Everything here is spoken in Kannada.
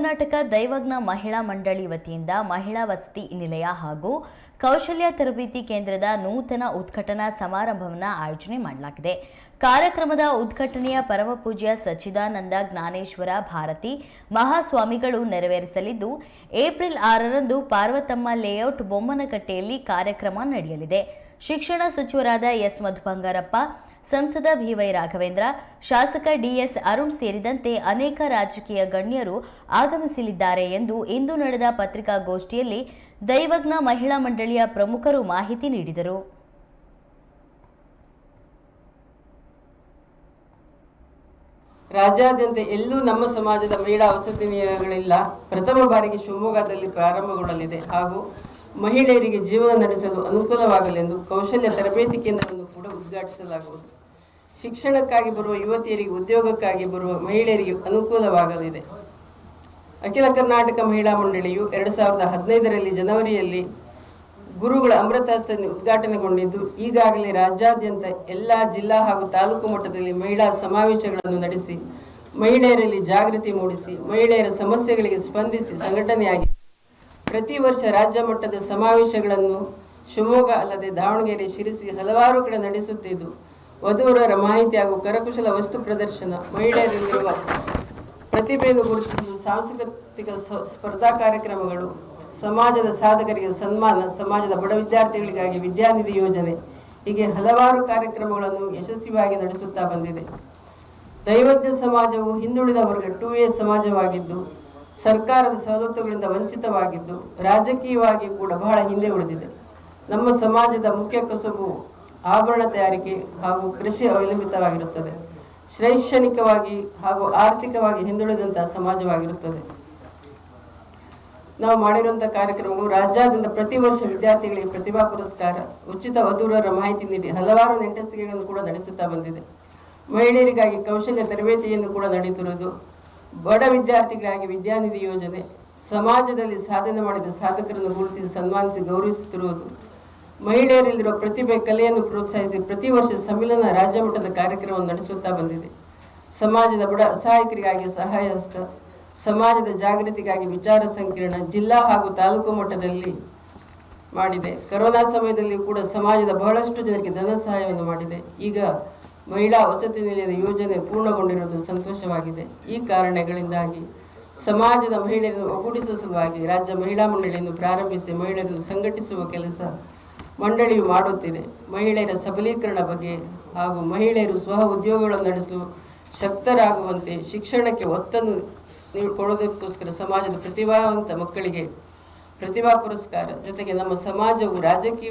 ಕರ್ನಾಟಕ ದೈವಜ್ಞ ಮಹಿಳಾ ಮಂಡಳಿ ವತಿಯಿಂದ ಮಹಿಳಾ ವಸತಿ ನಿಲಯ ಹಾಗೂ ಕೌಶಲ್ಯ ತರಬೇತಿ ಕೇಂದ್ರದ ನೂತನ ಉದ್ಘಾಟನಾ ಸಮಾರಂಭವನ್ನು ಆಯೋಜನೆ ಮಾಡಲಾಗಿದೆ. ಕಾರ್ಯಕ್ರಮದ ಉದ್ಘಾಟನೆಯ ಪರಮಪೂಜ್ಯ ಸಚ್ಚಿದಾನಂದ ಜ್ಞಾನೇಶ್ವರ ಭಾರತಿ ಮಹಾಸ್ವಾಮಿಗಳು ನೆರವೇರಿಸಲಿದ್ದು, ಏಪ್ರಿಲ್ 6ರಂದು ಪಾರ್ವತಮ್ಮ ಲೇಔಟ್ ಬೊಮ್ಮನಕಟ್ಟೆಯಲ್ಲಿ ಕಾರ್ಯಕ್ರಮ ನಡೆಯಲಿದೆ. ಶಿಕ್ಷಣ ಸಚಿವರಾದ ಎಸ್ ಮಧುಬಂಗಾರಪ್ಪ, ಸಂಸದ ಬಿ.ವೈ. ರಾಘವೇಂದ್ರ, ಶಾಸಕ ಡಿ.ಎಸ್. ಅರುಣ್ ಸೇರಿದಂತೆ ಅನೇಕ ರಾಜಕೀಯ ಗಣ್ಯರು ಆಗಮಿಸಲಿದ್ದಾರೆ ಎಂದು ಇಂದು ನಡೆದ ಪತ್ರಿಕಾಗೋಷ್ಠಿಯಲ್ಲಿ ದೈವಜ್ಞ ಮಹಿಳಾ ಮಂಡಳಿಯ ಪ್ರಮುಖರು ಮಾಹಿತಿ ನೀಡಿದರು. ರಾಜ್ಯಾದ್ಯಂತ ಎಲ್ಲೂ ನಮ್ಮ ಸಮಾಜದ ಮಹಿಳಾ ವಸತಿ ನಿಲಯಗಳಿಲ್ಲ. ಪ್ರಥಮ ಬಾರಿಗೆ ಶಿವಮೊಗ್ಗದಲ್ಲಿ ಪ್ರಾರಂಭಗೊಳ್ಳಲಿದೆ ಹಾಗೂ ಮಹಿಳೆಯರಿಗೆ ಜೀವನ ನಡೆಸಲು ಅನುಕೂಲವಾಗಲೆಂದು ಕೌಶಲ್ಯ ತರಬೇತಿ ಕೇಂದ್ರವನ್ನು ಕೂಡ ಉದ್ಘಾಟಿಸಲಾಗುವುದು. ಶಿಕ್ಷಣಕ್ಕಾಗಿ ಬರುವ ಯುವತಿಯರಿಗೆ, ಉದ್ಯೋಗಕ್ಕಾಗಿ ಬರುವ ಮಹಿಳೆಯರಿಗೆ ಅನುಕೂಲವಾಗಲಿದೆ. ಅಖಿಲ ಕರ್ನಾಟಕ ಮಹಿಳಾ ಮಂಡಳಿಯು 2015ರಲ್ಲಿ ಜನವರಿಯಲ್ಲಿ ಗುರುಗಳ ಅಮೃತಹಸ್ತದಲ್ಲಿ ಉದ್ಘಾಟನೆಗೊಂಡಿದ್ದು, ಈಗಾಗಲೇ ರಾಜ್ಯಾದ್ಯಂತ ಎಲ್ಲ ಜಿಲ್ಲಾ ಹಾಗೂ ತಾಲೂಕು ಮಟ್ಟದಲ್ಲಿ ಮಹಿಳಾ ಸಮಾವೇಶಗಳನ್ನು ನಡೆಸಿ ಮಹಿಳೆಯರಲ್ಲಿ ಜಾಗೃತಿ ಮೂಡಿಸಿ ಮಹಿಳೆಯರ ಸಮಸ್ಯೆಗಳಿಗೆ ಸ್ಪಂದಿಸಿ ಸಂಘಟನೆಯಾಗಿ ಪ್ರತಿ ವರ್ಷ ರಾಜ್ಯ ಮಟ್ಟದ ಸಮಾವೇಶಗಳನ್ನು ಶಿವಮೊಗ್ಗ ಅಲ್ಲದೆ ದಾವಣಗೆರೆ, ಶಿರಸಿ ಹಲವಾರು ಕಡೆ ನಡೆಸುತ್ತಿದ್ದು, ವಧುವರರ ಮಾಹಿತಿ ಹಾಗೂ ಕರಕುಶಲ ವಸ್ತು ಪ್ರದರ್ಶನ, ಮಹಿಳೆಯರಲ್ಲಿರುವ ಪ್ರತಿಭೆಯನ್ನು ಗುರುತಿಸಲು ಸಾಂಸ್ಕೃತಿಕ ಸ್ಪರ್ಧಾ ಕಾರ್ಯಕ್ರಮಗಳು, ಸಮಾಜದ ಸಾಧಕರಿಗೆ ಸನ್ಮಾನ, ಸಮಾಜದ ಬಡ ವಿದ್ಯಾರ್ಥಿಗಳಿಗಾಗಿ ವಿದ್ಯಾನಿಧಿ ಯೋಜನೆ, ಹೀಗೆ ಹಲವಾರು ಕಾರ್ಯಕ್ರಮಗಳನ್ನು ಯಶಸ್ವಿಯಾಗಿ ನಡೆಸುತ್ತಾ ಬಂದಿದೆ. ದೈವಜ್ಞ ಸಮಾಜವು ಹಿಂದುಳಿದ ವರ್ಗ 2A ಸಮಾಜವಾಗಿದ್ದು, ಸರ್ಕಾರದ ಸವಲತ್ತುಗಳಿಂದ ವಂಚಿತವಾಗಿದ್ದು, ರಾಜಕೀಯವಾಗಿ ಕೂಡ ಬಹಳ ಹಿಂದೆ ಉಳಿದಿದೆ. ನಮ್ಮ ಸಮಾಜದ ಮುಖ್ಯ ಕಸುಬು ಆಭರಣ ತಯಾರಿಕೆ ಹಾಗೂ ಕೃಷಿ ಅವಲಂಬಿತವಾಗಿರುತ್ತದೆ. ಶೈಕ್ಷಣಿಕವಾಗಿ ಹಾಗೂ ಆರ್ಥಿಕವಾಗಿ ಹಿಂದುಳಿದಂತಹ ಸಮಾಜವಾಗಿರುತ್ತದೆ. ನಾವು ಮಾಡಿರುವಂತಹ ಕಾರ್ಯಕ್ರಮಗಳು ರಾಜ್ಯಾದ್ಯಂತ ಪ್ರತಿ ವರ್ಷ ವಿದ್ಯಾರ್ಥಿಗಳಿಗೆ ಪ್ರತಿಭಾ ಪುರಸ್ಕಾರ, ಉಚಿತ ವಧುವರರ ಮಾಹಿತಿ ನೀಡಿ ಹಲವಾರು ನೆಂಟಸ್ತಿಕೆಗಳನ್ನು ಕೂಡ ನಡೆಸುತ್ತಾ ಬಂದಿದೆ. ಮಹಿಳೆಯರಿಗಾಗಿ ಕೌಶಲ್ಯ ತರಬೇತಿಯನ್ನು ಕೂಡ ನಡೆಯುತ್ತಿರುವುದು, ಬಡ ವಿದ್ಯಾರ್ಥಿಗಳಿಗಾಗಿ ವಿದ್ಯಾನಿಧಿ ಯೋಜನೆ, ಸಮಾಜದಲ್ಲಿ ಸಾಧನೆ ಮಾಡಿದ ಸಾಧಕರನ್ನು ಗುರುತಿಸಿ ಸನ್ಮಾನಿಸಿ ಗೌರವಿಸುತ್ತಿರುವುದು, ಮಹಿಳೆಯರಲ್ಲಿರುವ ಪ್ರತಿಭೆ ಕಲೆಯನ್ನು ಪ್ರೋತ್ಸಾಹಿಸಿ ಪ್ರತಿ ವರ್ಷ ಸಮ್ಮಿಲನ ರಾಜ್ಯ ಮಟ್ಟದ ಕಾರ್ಯಕ್ರಮವನ್ನು ನಡೆಸುತ್ತಾ ಬಂದಿದೆ. ಸಮಾಜದ ಬಡ ಅಸಹಾಯಕರಿಗಾಗಿ ಸಹಾಯ ಹಸ್ತ, ಸಮಾಜದ ಜಾಗೃತಿಗಾಗಿ ವಿಚಾರ ಸಂಕಿರಣ ಜಿಲ್ಲಾ ಹಾಗೂ ತಾಲೂಕು ಮಟ್ಟದಲ್ಲಿ ಮಾಡಿದೆ. ಕರೋನಾ ಸಮಯದಲ್ಲಿ ಕೂಡ ಸಮಾಜದ ಬಹಳಷ್ಟು ಜನರಿಗೆ ಧನ ಸಹಾಯವನ್ನು ಮಾಡಿದೆ. ಈಗ ಮಹಿಳಾ ವಸತಿ ನಿಲಯದ ಯೋಜನೆ ಪೂರ್ಣಗೊಂಡಿರುವುದು ಸಂತೋಷವಾಗಿದೆ. ಈ ಕಾರಣಗಳಿಂದಾಗಿ ಸಮಾಜದ ಮಹಿಳೆಯರನ್ನು ಒಗ್ಗೂಡಿಸುವ ಸಲುವಾಗಿ ರಾಜ್ಯ ಮಹಿಳಾ ಮಂಡಳಿಯನ್ನು ಪ್ರಾರಂಭಿಸಿ ಮಹಿಳೆಯರನ್ನು ಸಂಘಟಿಸುವ ಕೆಲಸ ಮಂಡಳಿಯು ಮಾಡುತ್ತಿದೆ. ಮಹಿಳೆಯರ ಸಬಲೀಕರಣ ಬಗ್ಗೆ ಹಾಗೂ ಮಹಿಳೆಯರು ಸ್ವಹ ಉದ್ಯೋಗಗಳನ್ನು ನಡೆಸಲು ಶಕ್ತರಾಗುವಂತೆ ಶಿಕ್ಷಣಕ್ಕೆ ಒತ್ತನ್ನು ಕೊಡೋದಕ್ಕೋಸ್ಕರ ಸಮಾಜದ ಪ್ರತಿಭಾವಂತ ಮಕ್ಕಳಿಗೆ ಪ್ರತಿಭಾ ಪುರಸ್ಕಾರ, ಜೊತೆಗೆ ನಮ್ಮ ಸಮಾಜವು ರಾಜಕೀಯ